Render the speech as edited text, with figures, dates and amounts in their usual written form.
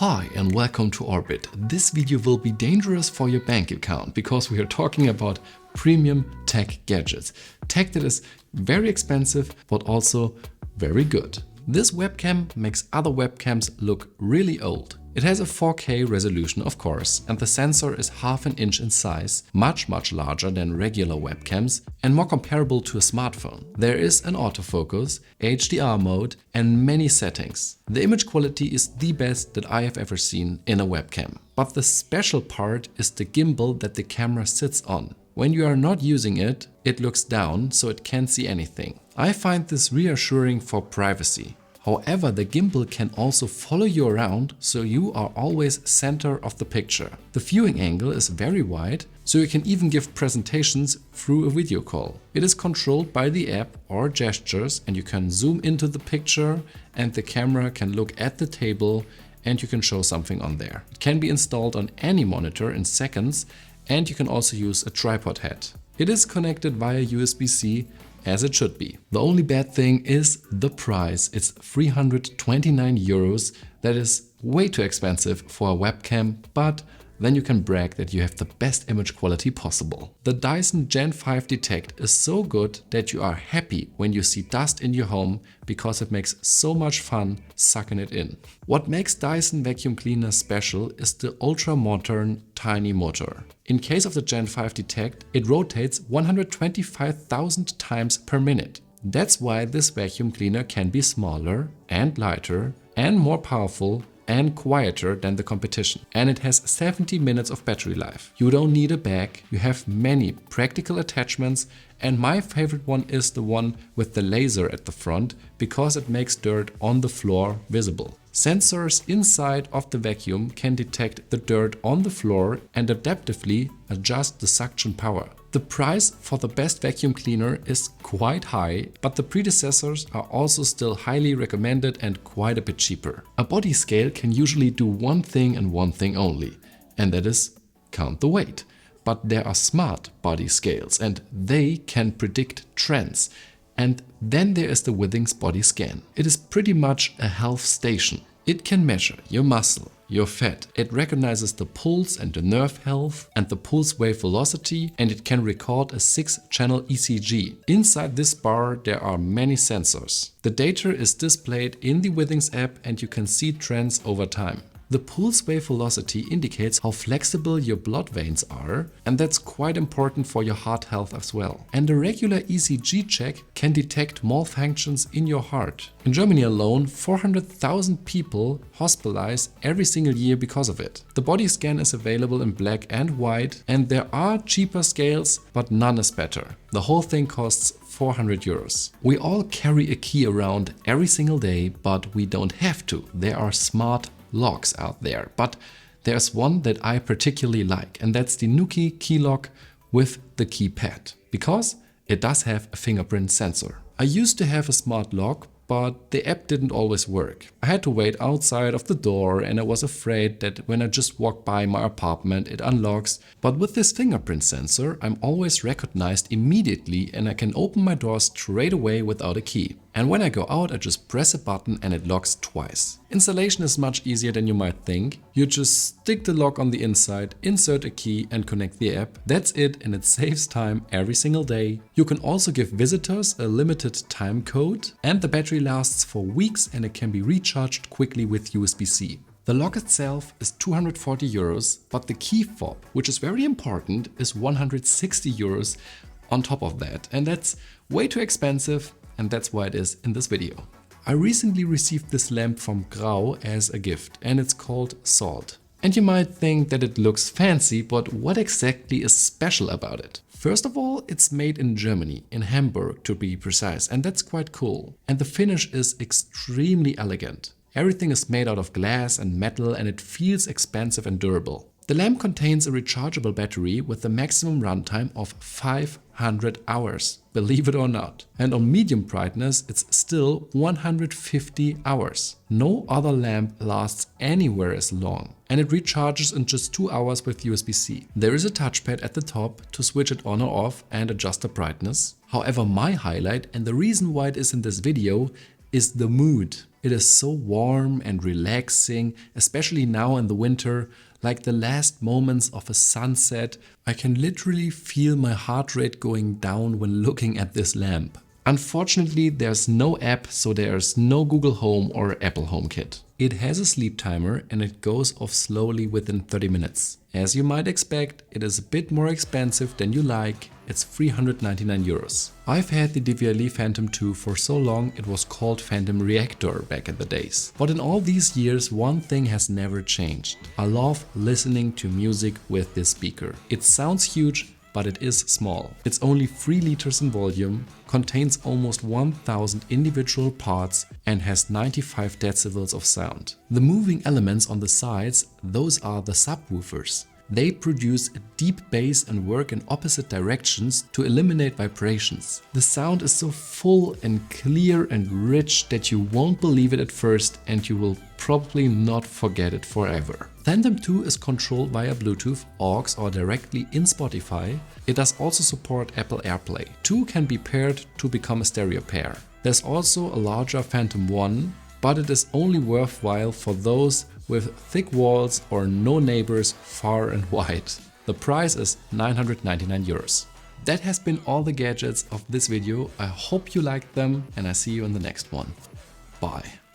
Hi and welcome to Orbit. This video will be dangerous for your bank account because we are talking about premium tech gadgets. Tech that is very expensive but also very good. This webcam makes other webcams look really old. It has a 4K resolution, of course, and the sensor is half an inch in size, much larger than regular webcams and more comparable to a smartphone. There is an autofocus, HDR mode and many settings. The image quality is the best that I have ever seen in a webcam. But the special part is the gimbal that the camera sits on. When you are not using it, it looks down so it can't see anything. I find this reassuring for privacy. However, the gimbal can also follow you around, so you are always center of the picture. The viewing angle is very wide, so you can even give presentations through a video call. It is controlled by the app or gestures, and you can zoom into the picture and the camera can look at the table and you can show something on there. It can be installed on any monitor in seconds, and you can also use a tripod head. It is connected via USB-C, as it should be. The only bad thing is the price. It's 329 euros. That is way too expensive for a webcam, but then you can brag that you have the best image quality possible. The Dyson Gen 5 Detect is so good that you are happy when you see dust in your home because it makes so much fun sucking it in. What makes Dyson vacuum cleaner special is the ultra-modern tiny motor. In case of the Gen 5 Detect, it rotates 125,000 times per minute. That's why this vacuum cleaner can be smaller and lighter and more powerful and quieter than the competition. And it has 70 minutes of battery life. You don't need a bag, you have many practical attachments, and my favorite one is the one with the laser at the front because it makes dirt on the floor visible. Sensors inside of the vacuum can detect the dirt on the floor and adaptively adjust the suction power. The price for the best vacuum cleaner is quite high, but the predecessors are also still highly recommended and quite a bit cheaper. A body scale can usually do one thing and one thing only, and that is count the weight. But there are smart body scales and they can predict trends. And then there is the Withings body scan. It is pretty much a health station. It can measure your muscle, your fat. It recognizes the pulse and the nerve health and the pulse wave velocity, and it can record a 6-channel ECG. Inside this bar there are many sensors. The data is displayed in the Withings app and you can see trends over time. The pulse wave velocity indicates how flexible your blood veins are, and that's quite important for your heart health as well. And a regular ECG check can detect malfunctions in your heart. In Germany alone, 400,000 people hospitalize every single year because of it. The body scan is available in black and white, and there are cheaper scales, but none is better. The whole thing costs 400 euros. We all carry a key around every single day, but we don't have to. There are smart locks out there, but there's one that I particularly like, and that's the Nuki key lock with the keypad, because it does have a fingerprint sensor. I used to have a smart lock, but the app didn't always work. I had to wait outside of the door and I was afraid that when I just walk by my apartment it unlocks. But with this fingerprint sensor I'm always recognized immediately and I can open my door straight away without a key. And when I go out I just press a button and it locks twice. Installation is much easier than you might think. You just stick the lock on the inside, insert a key and connect the app. That's it, and it saves time every single day. You can also give visitors a limited time code, and the battery lasts for weeks and it can be recharged quickly with USB-C. The lock itself is 240 euros, but the key fob, which is very important, is 160 euros on top of that. And that's way too expensive, and that's why it is in this video. I recently received this lamp from Grau as a gift, and it's called Salt. And you might think that it looks fancy, but what exactly is special about it? First of all, it's made in Germany, in Hamburg to be precise, and that's quite cool. And the finish is extremely elegant. Everything is made out of glass and metal and it feels expensive and durable. The lamp contains a rechargeable battery with a maximum runtime of 500 hours, believe it or not. And on medium brightness it's still 150 hours. No other lamp lasts anywhere as long. And it recharges in just 2 hours with USB-C. There is a touchpad at the top to switch it on or off and adjust the brightness. However, my highlight and the reason why it is in this video is the mood. It is so warm and relaxing, especially now in the winter, like the last moments of a sunset. I can literally feel my heart rate going down when looking at this lamp. Unfortunately, there's no app, so there's no Google Home or Apple HomeKit. It has a sleep timer and it goes off slowly within 30 minutes. As you might expect, it is a bit more expensive than you like. It's 399 euros. I've had the DVLE Phantom 2 for so long it was called Phantom Reactor back in the days. But in all these years, one thing has never changed. I love listening to music with this speaker. It sounds huge, but it is small. It's only 3 liters in volume, contains almost 1000 individual parts and has 95 decibels of sound. The moving elements on the sides, those are the subwoofers. They produce a deep bass and work in opposite directions to eliminate vibrations. The sound is so full and clear and rich that you won't believe it at first and you will probably not forget it forever. Phantom 2 is controlled via Bluetooth, aux or directly in Spotify. It does also support Apple AirPlay. 2 can be paired to become a stereo pair. There's also a larger Phantom 1, but it is only worthwhile for those with thick walls or no neighbors far and wide. The price is 999 euros. That has been all the gadgets of this video. I hope you liked them and I see you in the next one. Bye.